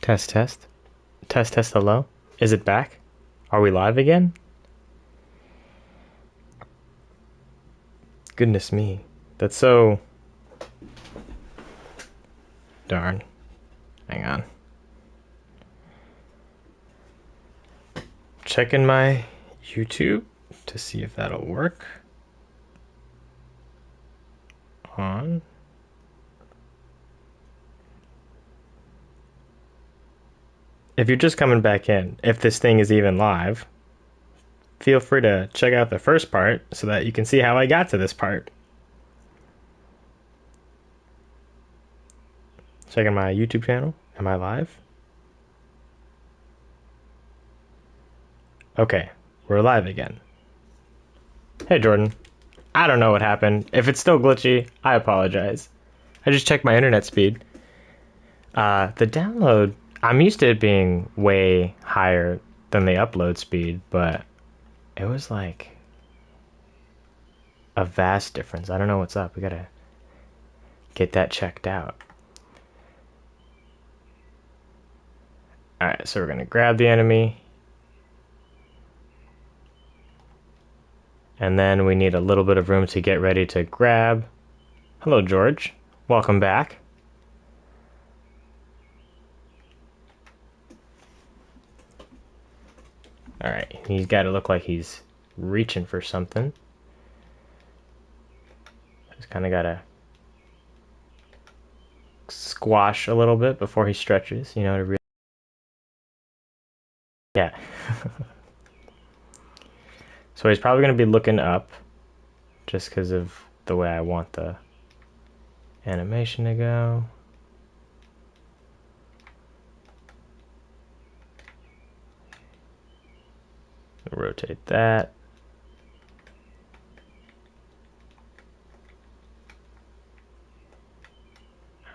Test, test. Test, test, hello? Is it back? Are we live again? Goodness me. That's so... Darn. Hang on. Checking my YouTube to see if that'll work. On. If you're just coming back in, if this thing is even live, feel free to check out the first part so that you can see how I got to this part. Checking my YouTube channel. Am I live? Okay, we're live again. Hey Jordan. I don't know what happened. If it's still glitchy, I apologize. I just checked my internet speed. The download, I'm used to it being way higher than the upload speed, but it was like a vast difference. I don't know what's up. We gotta get that checked out. Alright, so we're gonna grab the enemy. And then we need a little bit of room to get ready to grab. Hello, George. Welcome back. Alright, he's got to look like he's reaching for something. Just kind of got to squash a little bit before he stretches, you know, to really... Yeah. So he's probably going to be looking up just because of the way I want the animation to go. Rotate that.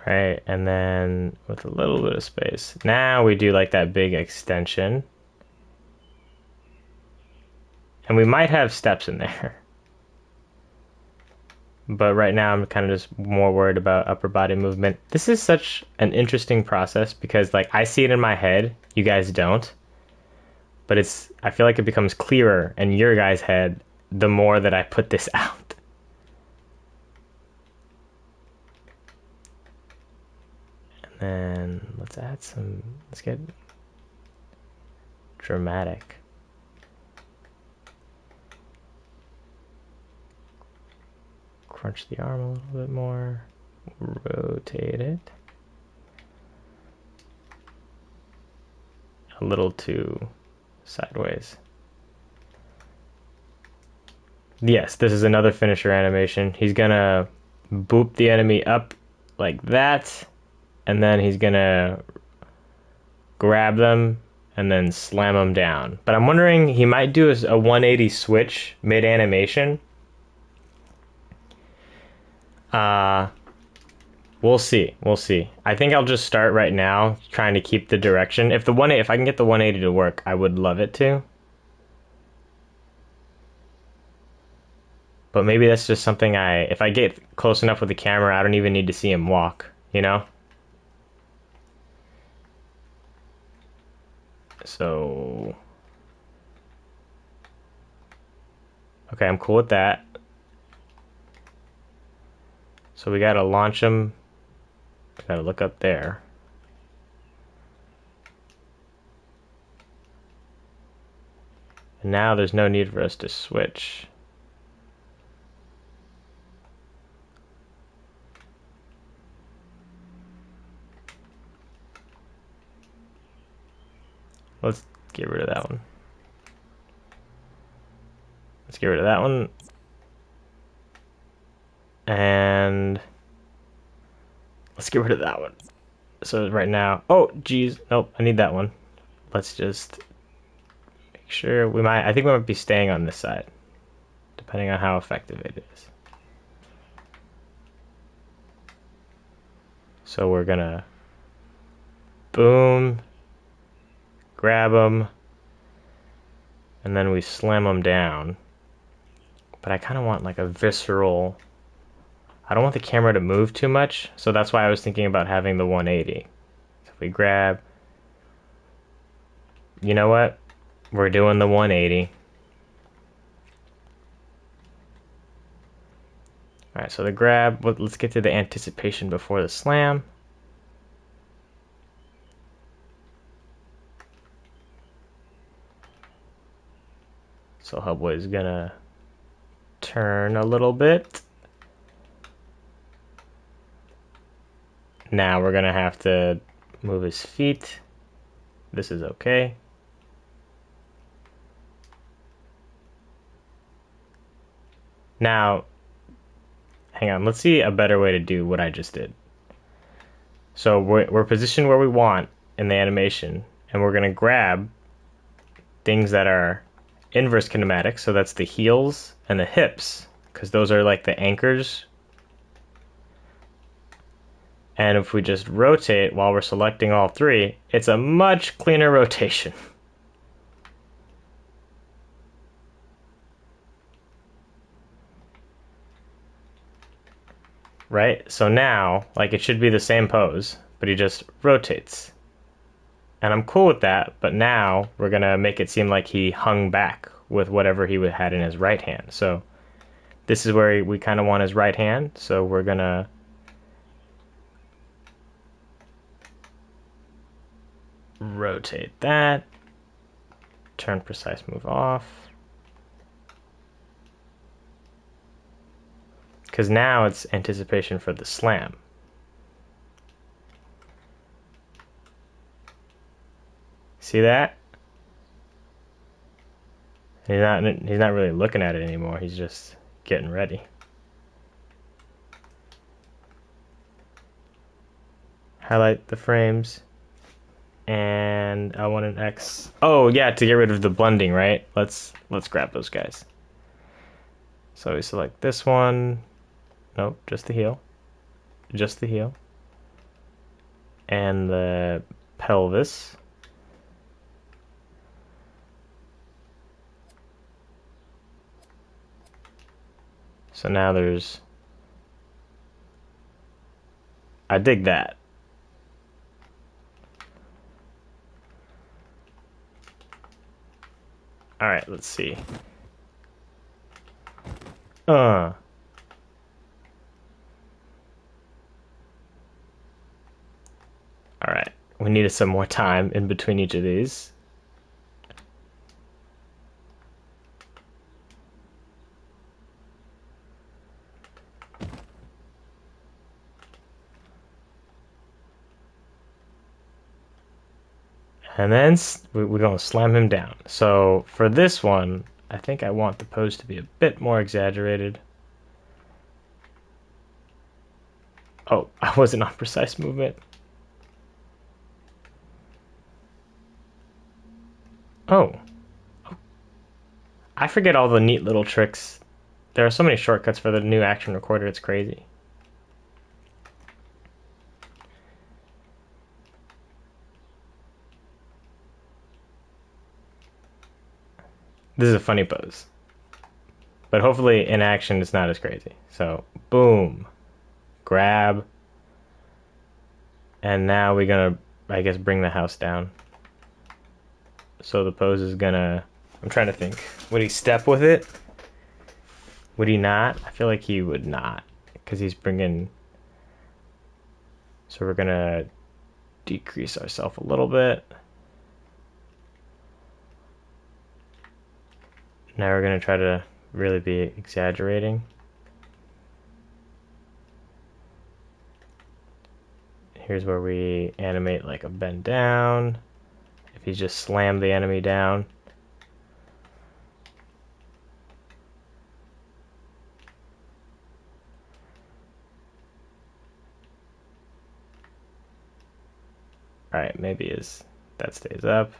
Alright, and then with a little bit of space. Now we do like that big extension. And we might have steps in there. But right now I'm kind of just more worried about upper body movement. This is such an interesting process because like I see it in my head, you guys don't. But I feel like it becomes clearer in your guys' head the more that I put this out. And then let's get dramatic. Crunch the arm a little bit more, rotate it. A little too sideways. Yes, this is another finisher animation. He's gonna boop the enemy up like that, and then he's gonna grab them and then slam them down. But I'm wondering, he might do a 180 switch mid-animation. We'll see. We'll see. I think I'll just start right now trying to keep the direction. If I can get the 180 to work, I would love it to. But maybe that's just something if I get close enough with the camera, I don't even need to see him walk, you know? So, okay, I'm cool with that. So we gotta launch him. We gotta look up there. And now there's no need for us to switch. Let's get rid of that one. Let's get rid of that one. And let's get rid of that one. So right now, oh geez, nope, I need that one. Let's just make sure I think we might be staying on this side, depending on how effective it is. So we're gonna boom, grab them, and then we slam them down. But I kind of want like a visceral... I don't want the camera to move too much, so that's why I was thinking about having the 180. So if we grab, you know what? We're doing the 180. Alright, so the grab, let's get to the anticipation before the slam. So Hellboy is gonna turn a little bit. Now we're gonna have to move his feet. This is okay. Now, hang on, let's see a better way to do what I just did. So we're positioned where we want in the animation, and we're gonna grab things that are inverse kinematic, so that's the heels and the hips, because those are like the anchors. And if we just rotate while we're selecting all three, it's a much cleaner rotation. Right? So now, like, it should be the same pose, but he just rotates. And I'm cool with that, but now we're gonna make it seem like he hung back with whatever he had in his right hand. So this is where we kind of want his right hand, so we're gonna rotate that, turn precise move off. Because now it's anticipation for the slam. See that? He's not really looking at it anymore. He's just getting ready. Highlight the frames. And L1 and X. Oh yeah, to get rid of the blending, right? Let's grab those guys. So we select this one. Nope, just the heel. Just the heel. And the pelvis. So now there's... I dig that. Alright, let's see. Alright, we needed some more time in between each of these. And then we're going to slam him down. So for this one, I think I want the pose to be a bit more exaggerated. Oh, I wasn't on precise movement. Oh. I forget all the neat little tricks. There are so many shortcuts for the new action recorder, it's crazy. This is a funny pose. But hopefully in action it's not as crazy. So, boom. Grab. And now we're gonna, I guess, bring the house down. So the pose is gonna... I'm trying to think. Would he step with it? Would he not? I feel like he would not. Because he's bringing... So we're gonna decrease ourselves a little bit. Now we're gonna try to really be exaggerating. Here's where we animate like a bend down. If he's just slammed the enemy down. Alright, maybe that stays up.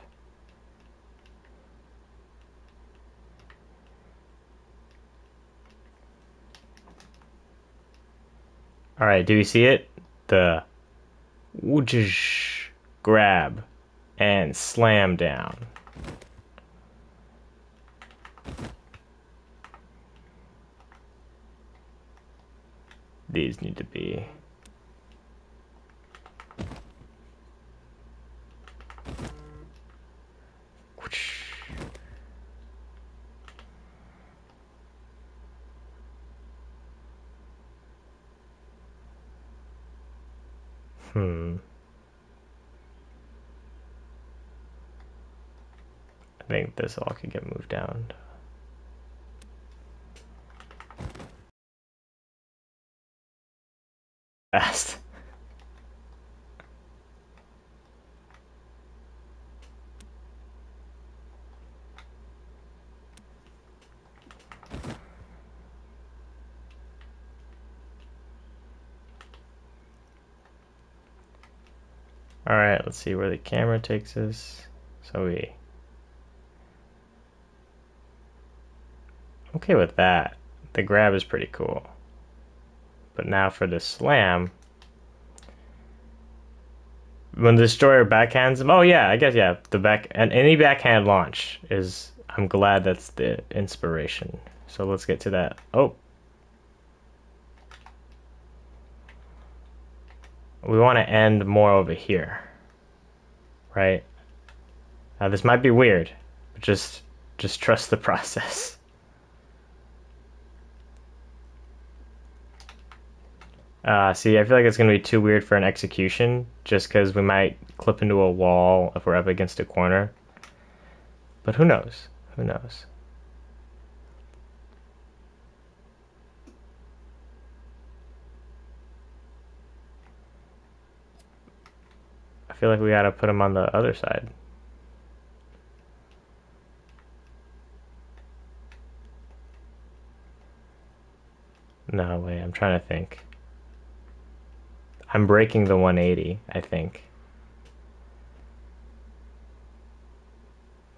Alright, do you see it? The whoosh, grab and slam down. These need to be... I think this all could get moved down. Fast. Alright, let's see where the camera takes us. Okay with that. The grab is pretty cool. But now for the slam. When the destroyer backhands him, oh yeah, I guess yeah. The back and any backhand launch is. I'm glad that's the inspiration. So let's get to that. Oh, we want to end more over here, right? Now this might be weird, but just trust the process. See, I feel like it's gonna be too weird for an execution, just because we might clip into a wall if we're up against a corner. But who knows? Who knows? I feel like we gotta put him on the other side. No, wait, I'm trying to think. I'm breaking the 180, I think.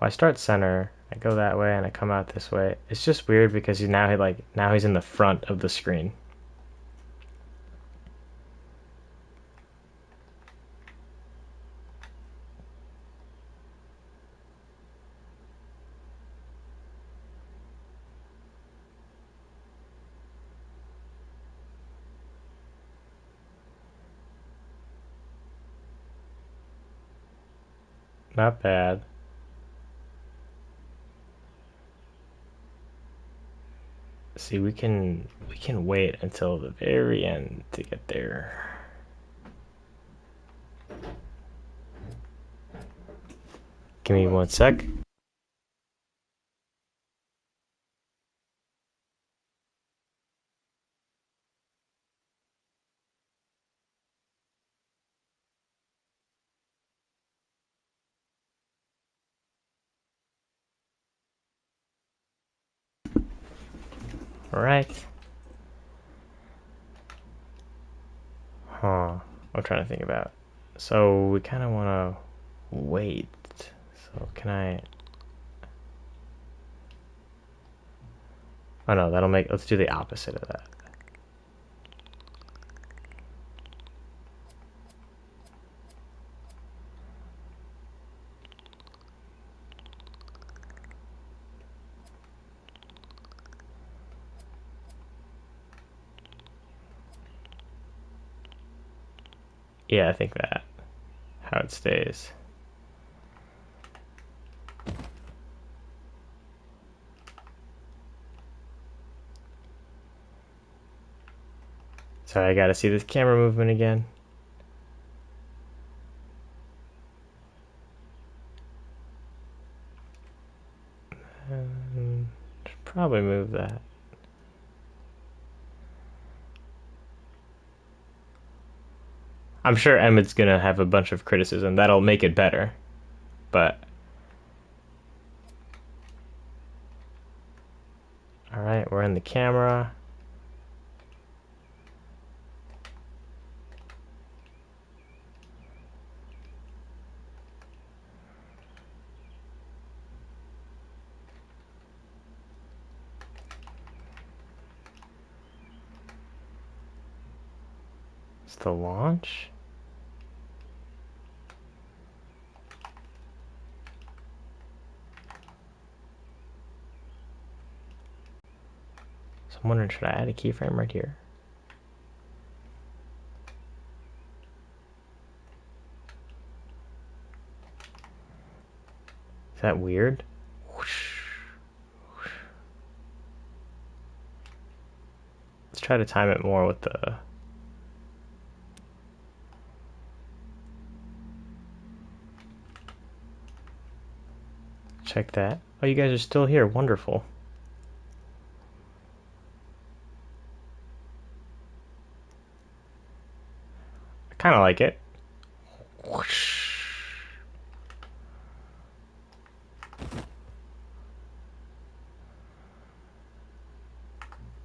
Well, I start center, I go that way, and I come out this way. It's just weird because now he's in the front of the screen. Not bad. See, we can wait until the very end to get there. Give me 1 sec. All right. Huh. I'm trying to think about. So we kind of want to wait. So can I? Oh no, that'll make. Let's do the opposite of that. Yeah, I think that. How it stays. Sorry, I gotta see this camera movement again. Should probably move that. I'm sure Emmett's gonna have a bunch of criticism that'll make it better, but all right, we're in the camera. It's the launch. So I'm wondering, should I add a keyframe right here? Is that weird? Let's try to time it more with the. check that. Oh, you guys are still here. Wonderful. I kind of like it. Whoosh.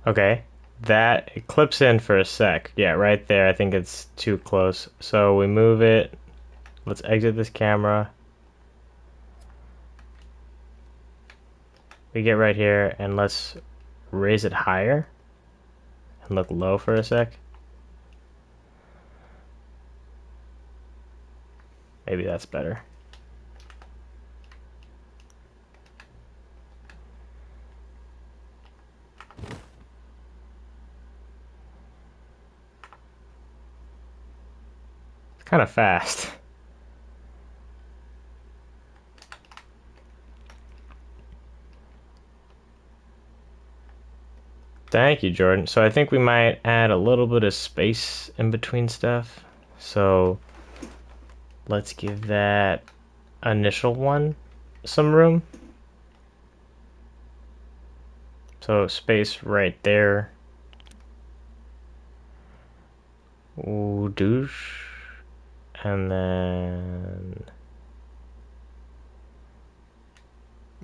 Okay, that it clips in for a sec. Yeah, right there. I think it's too close. So we move it. Let's exit this camera. We get right here and let's raise it higher and look low for a sec. Maybe that's better. It's kind of fast. Thank you, Jordan. So I think we might add a little bit of space in between stuff. So let's give that initial one some room. So space right there. Ooh, douche. And then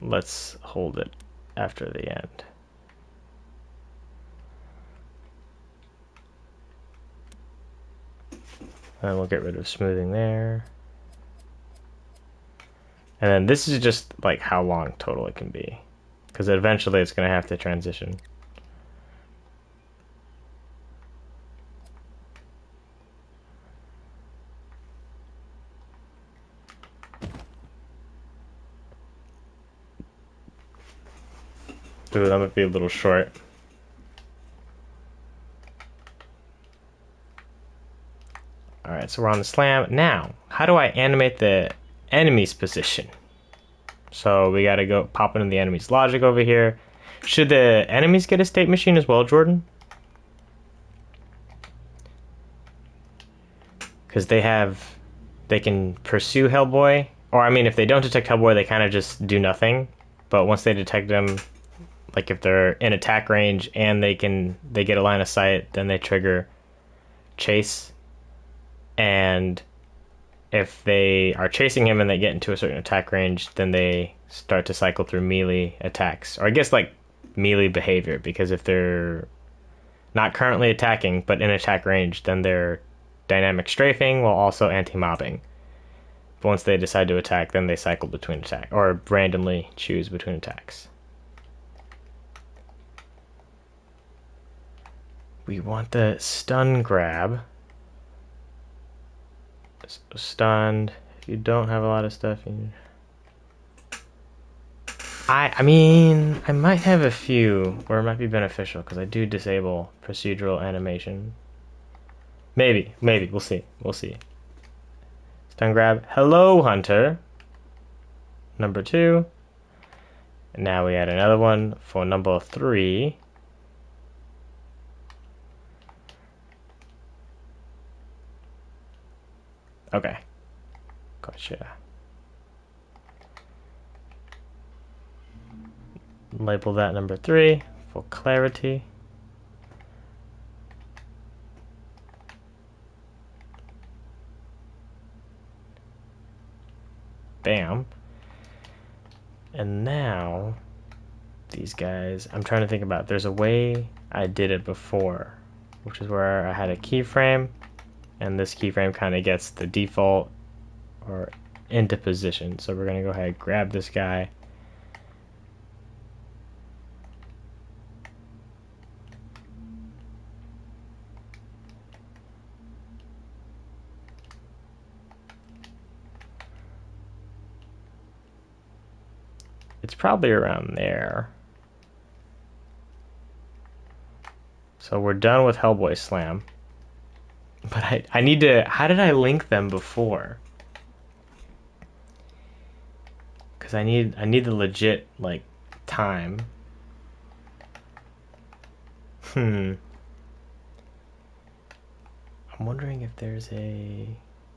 let's hold it after the end. And we'll get rid of smoothing there. And then this is just like how long total it can be. Because eventually it's going to have to transition. Ooh, that might be a little short. Alright, so we're on the slam. Now, how do I animate the enemy's position? So we gotta go pop into the enemy's logic over here. Should the enemies get a state machine as well, Jordan? Because they can pursue Hellboy. Or, I mean, if they don't detect Hellboy, they kind of just do nothing. But once they detect him, like if they're in attack range and they get a line of sight, then they trigger chase. And if they are chasing him and they get into a certain attack range, then they start to cycle through melee attacks. Or I guess like melee behavior, because if they're not currently attacking but in attack range, then they're dynamic strafing while also anti-mobbing. But once they decide to attack, then they cycle between attack or randomly choose between attacks. We want the stun grab. Stunned. If you don't have a lot of stuff, I mean, I might have a few where it might be beneficial because I do disable procedural animation. Maybe, we'll see. Stun grab. Hello, Hunter. Number 2. And now we add another one for number 3. Okay. Gotcha. Label that number 3 for clarity. Bam. And now, these guys, I'm trying to think about, there's a way I did it before, which is where I had a keyframe, and this keyframe kind of gets the default or into position. So we're going to go ahead and grab this guy. It's probably around there. So we're done with Hellboy Slam. But I need to... How did I link them before? Because I need the legit, like, time. I'm wondering if there's a...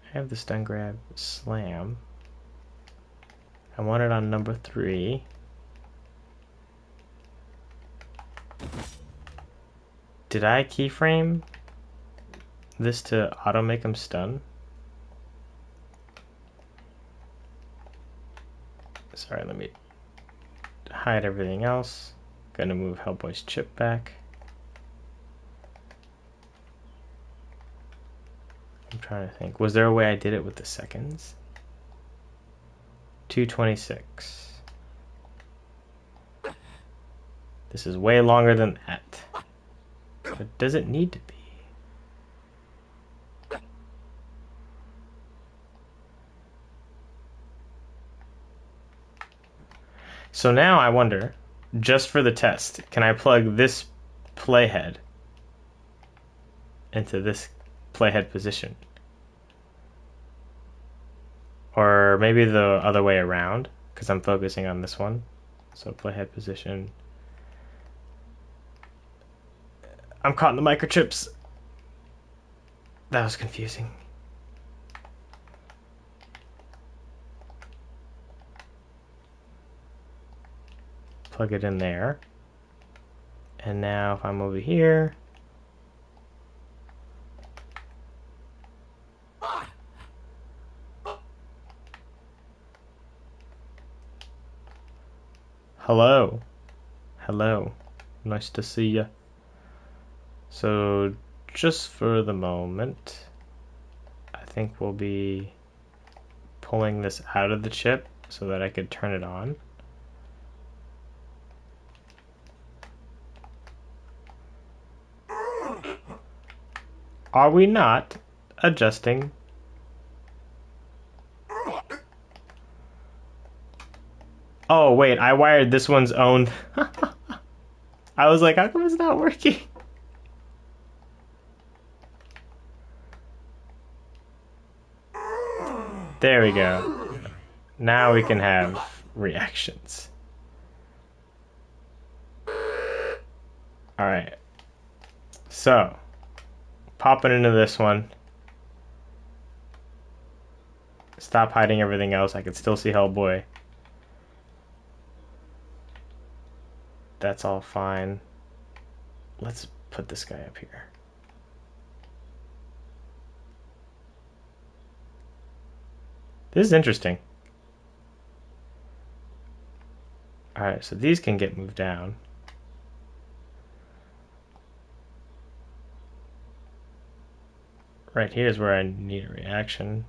I have the stun grab slam. I want it on number 3. Did I keyframe this to auto make him stun? Sorry, let me hide everything else. Gonna move Hellboy's chip back. I'm trying to think. Was there a way I did it with the seconds? 226. This is way longer than that. But does it need to be? So now I wonder, just for the test, can I plug this playhead into this playhead position? Or maybe the other way around, because I'm focusing on this one. So playhead position. I'm caught in the microchips. That was confusing. Plug it in there. And now if I'm over here, hello. Hello. Nice to see ya. So just for the moment, I think we'll be pulling this out of the chip so that I could turn it on. Are we not adjusting? Oh wait, I wired this one's own. I was like, how come it's not working? There we go. Now we can have reactions. Alright. So, popping into this one. Stop hiding everything else. I can still see Hellboy. That's all fine. Let's put this guy up here. This is interesting. Alright, so these can get moved down. Right here is where I need a reaction.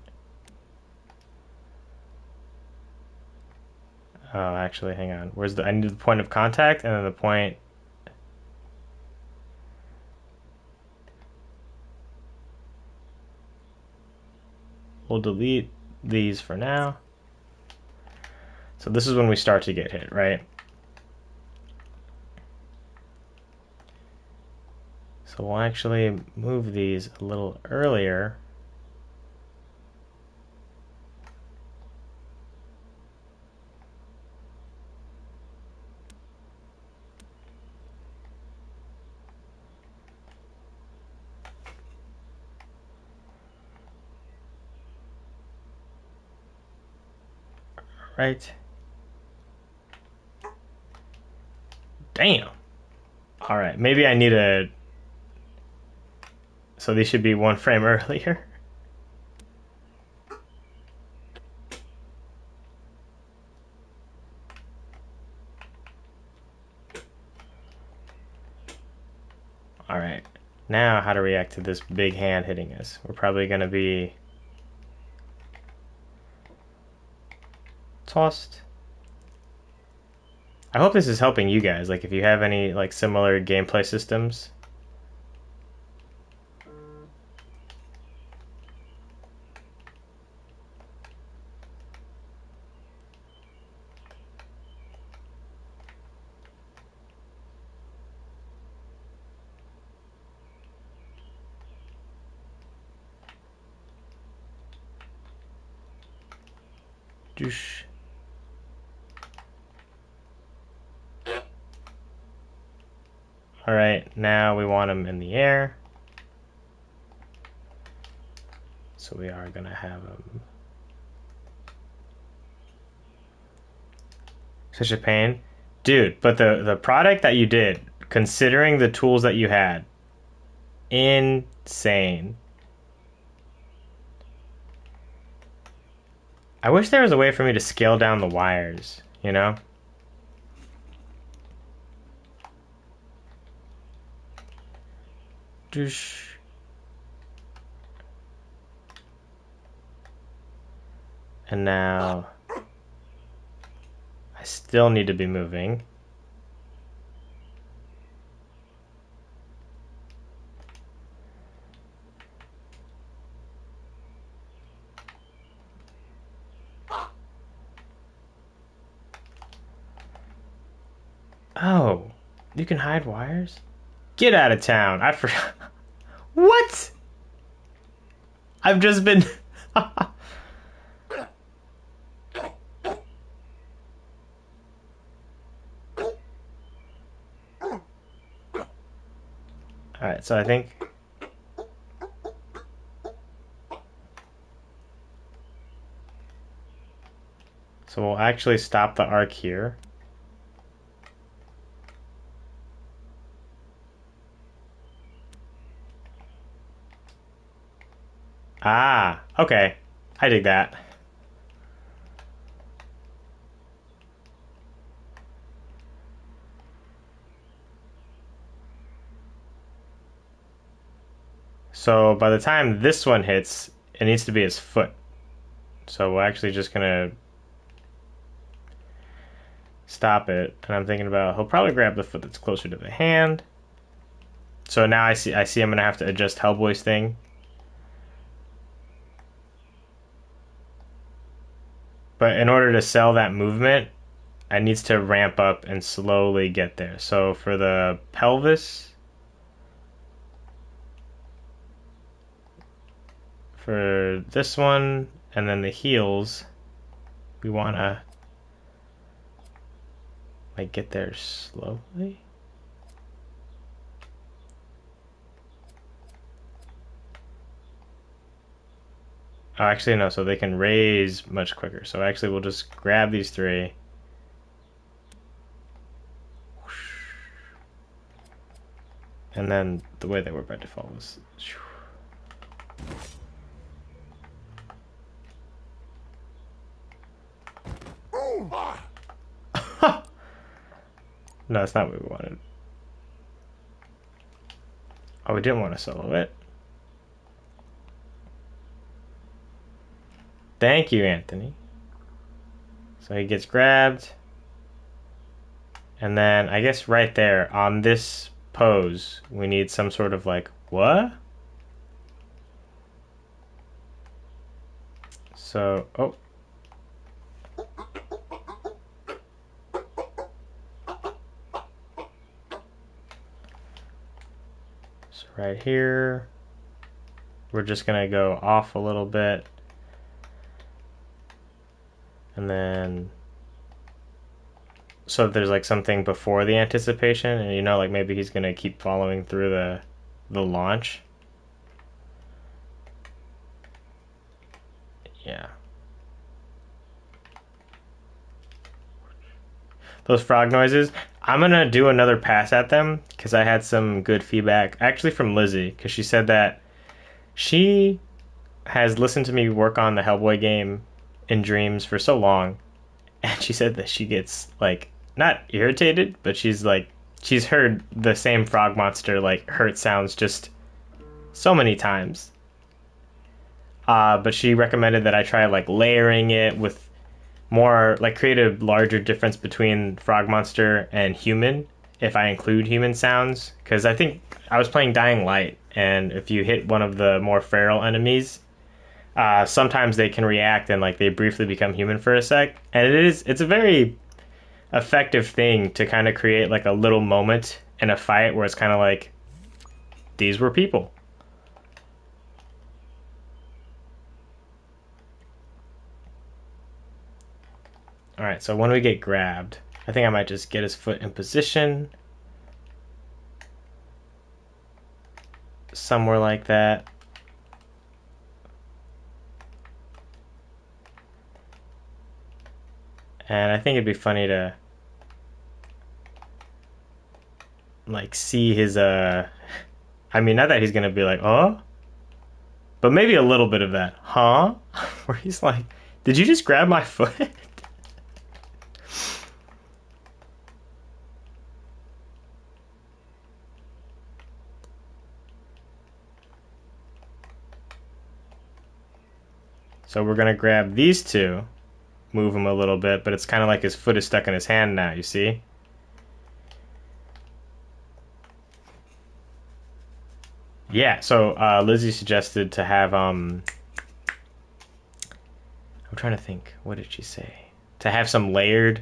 Oh, actually, hang on. Where's I need the point of contact and then the point. We'll delete these for now. So this is when we start to get hit, right? So we'll actually move these a little earlier. Right. Damn. All right, maybe I need a. So these should be 1 frame earlier. All right. Now how to react to this big hand hitting us. We're probably going to be tossed. I hope this is helping you guys. Like if you have any like similar gameplay systems. Doosh. All right, now we want them in the air. So we are going to have them Such a pain. Dude, but the product that you did, considering the tools that you had, insane. I wish there was a way for me to scale down the wires, you know? Doosh. And now I still need to be moving. Oh, you can hide wires? Get out of town. I forgot. What? I've just been. Alright, so I think. So we'll actually stop the arc here. Ah, okay. I dig that. So by the time this one hits, it needs to be his foot. So we're actually just gonna stop it. And I'm thinking about he'll probably grab the foot that's closer to the hand. So now I see I'm gonna have to adjust Hellboy's thing. But in order to sell that movement, I needs to ramp up and slowly get there. So for the pelvis, for this one, and then the heels, we wanna like get there slowly. Oh, actually no, so they can raise much quicker. So actually we'll just grab these three. And then the way they were by default was. No, that's not what we wanted. Oh, we didn't want to solo it. Thank you, Anthony. So he gets grabbed. And then I guess right there on this pose, we need some sort of like, what? So, oh. So right here, we're just gonna go off a little bit. And then, so there's like something before the anticipation, and you know, like maybe he's gonna keep following through the launch. Yeah. Those frog noises, I'm gonna do another pass at them because I had some good feedback actually from Lizzie, because she said that she has listened to me work on the Hellboy game in dreams for so long, and she said that she gets like not irritated, but she's heard the same frog monster like hurt sounds just so many times. But she recommended that I try like layering it with more, like create a larger difference between frog monster and human if I include human sounds, because I think I was playing Dying Light, and if you hit one of the more feral enemies, sometimes they can react and like they briefly become human for a sec, and it's a very effective thing to kind of create like a little moment in a fight where it's kind of like these were people. All right, so when we get grabbed, I think I might just get his foot in position somewhere like that. And I think it'd be funny to like see his I mean, not that he's gonna be like, oh, but maybe a little bit of that, huh? Where he's like, did you just grab my foot? So we're gonna grab these two, move him a little bit, but it's kind of like his foot is stuck in his hand now, you see? Yeah, so Lizzie suggested to have I'm trying to think, what did she say? To have some layered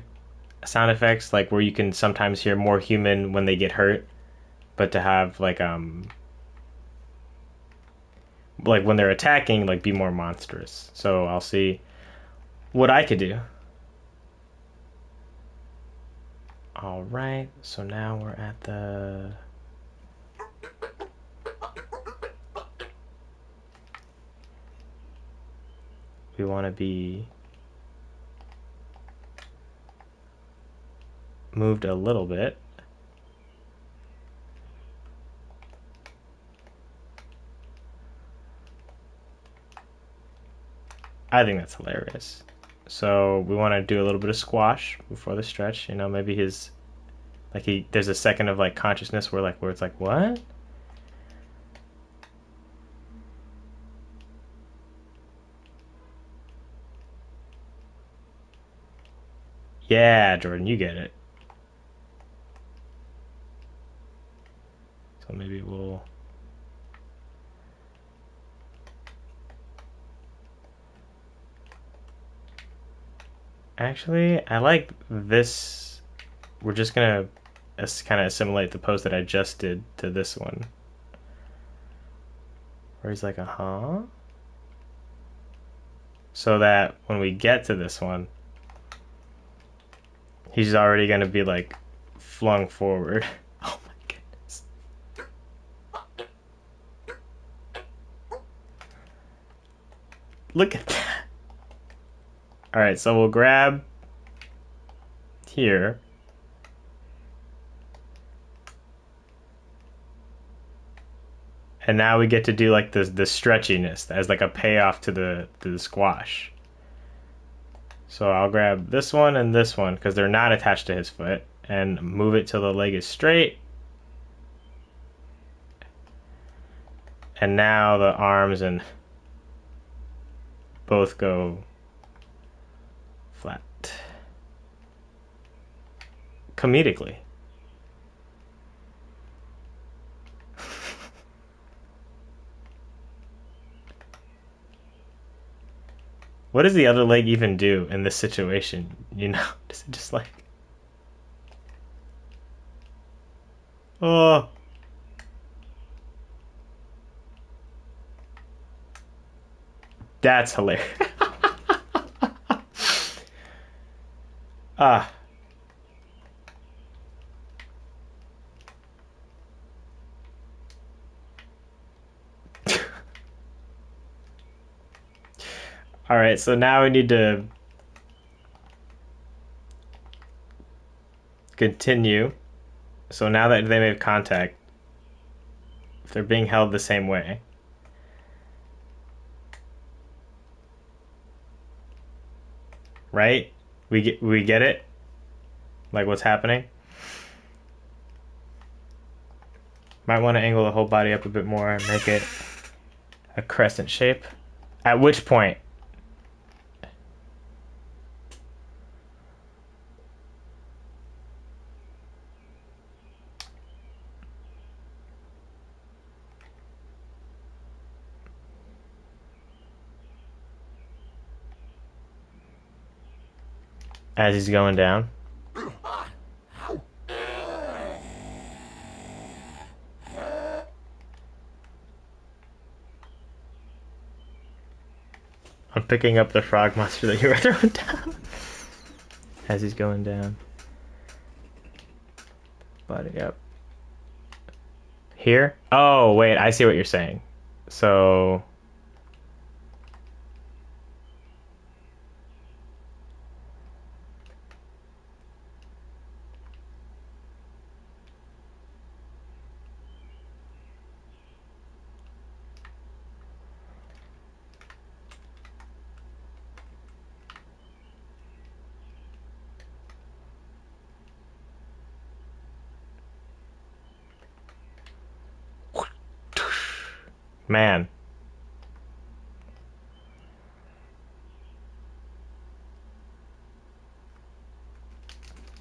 sound effects, like where you can sometimes hear more human when they get hurt, but to have like when they're attacking, like be more monstrous. So I'll see what I could do. All right, so now we're at the we want to be moved a little bit. I think that's hilarious. So we want to do a little bit of squash before the stretch. You know, maybe his like he there's a second of like consciousness where it's like what? Yeah, Jordan, you get it. So maybe we'll actually I like this. We're just gonna kind of assimilate the pose that I just did to this one. Where he's like, uh-huh. So that when we get to this one, he's already gonna be like flung forward. Oh my goodness. Look at that. Alright, so we'll grab here. And now we get to do like the stretchiness as like a payoff to the squash. So I'll grab this one and this one because they're not attached to his foot and move it till the leg is straight. And now the arms and both go flat. Comedically. What does the other leg even do in this situation? You know, does it just like, oh, that's hilarious. Ah. All right, so now we need to continue. So now that they made contact, if they're being held the same way, right? We get it? Like what's happening? Might want to angle the whole body up a bit more and make it a crescent shape. At which point, as he's going down. I'm picking up the frog monster that you were throwing down. As he's going down. Body up. Here? Oh, wait, I see what you're saying. So... Man.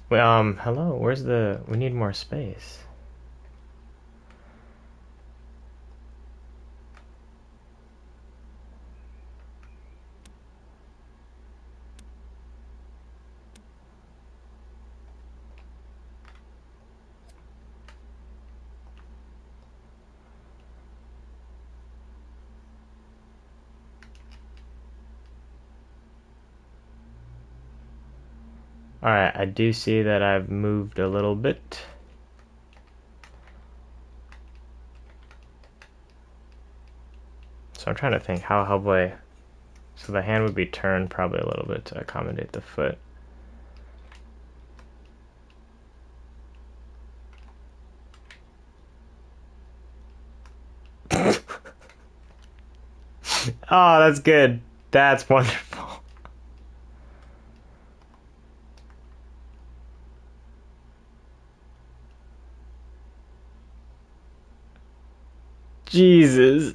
Hello, where's the... We need more space. Alright, I do see that I've moved a little bit. So I'm trying to think how Hellboy... So the hand would be turned probably a little bit to accommodate the foot. Oh, that's good. That's wonderful. Jesus.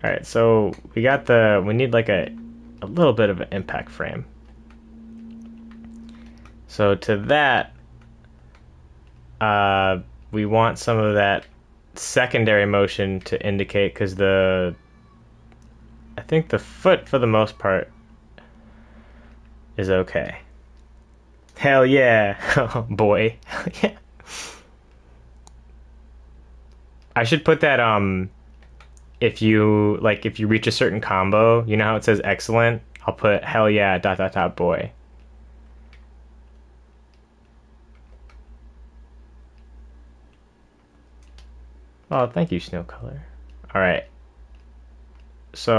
Alright, so we got the... We need like a little bit of an impact frame. So to that, we want some of that secondary motion to indicate, because I think the foot for the most part is okay. Hell yeah. Oh, boy. Yeah. I should put that if you reach a certain combo, you know how it says excellent? I'll put hell yeah dot dot dot boy. Oh, thank you, Snow Color. All right. So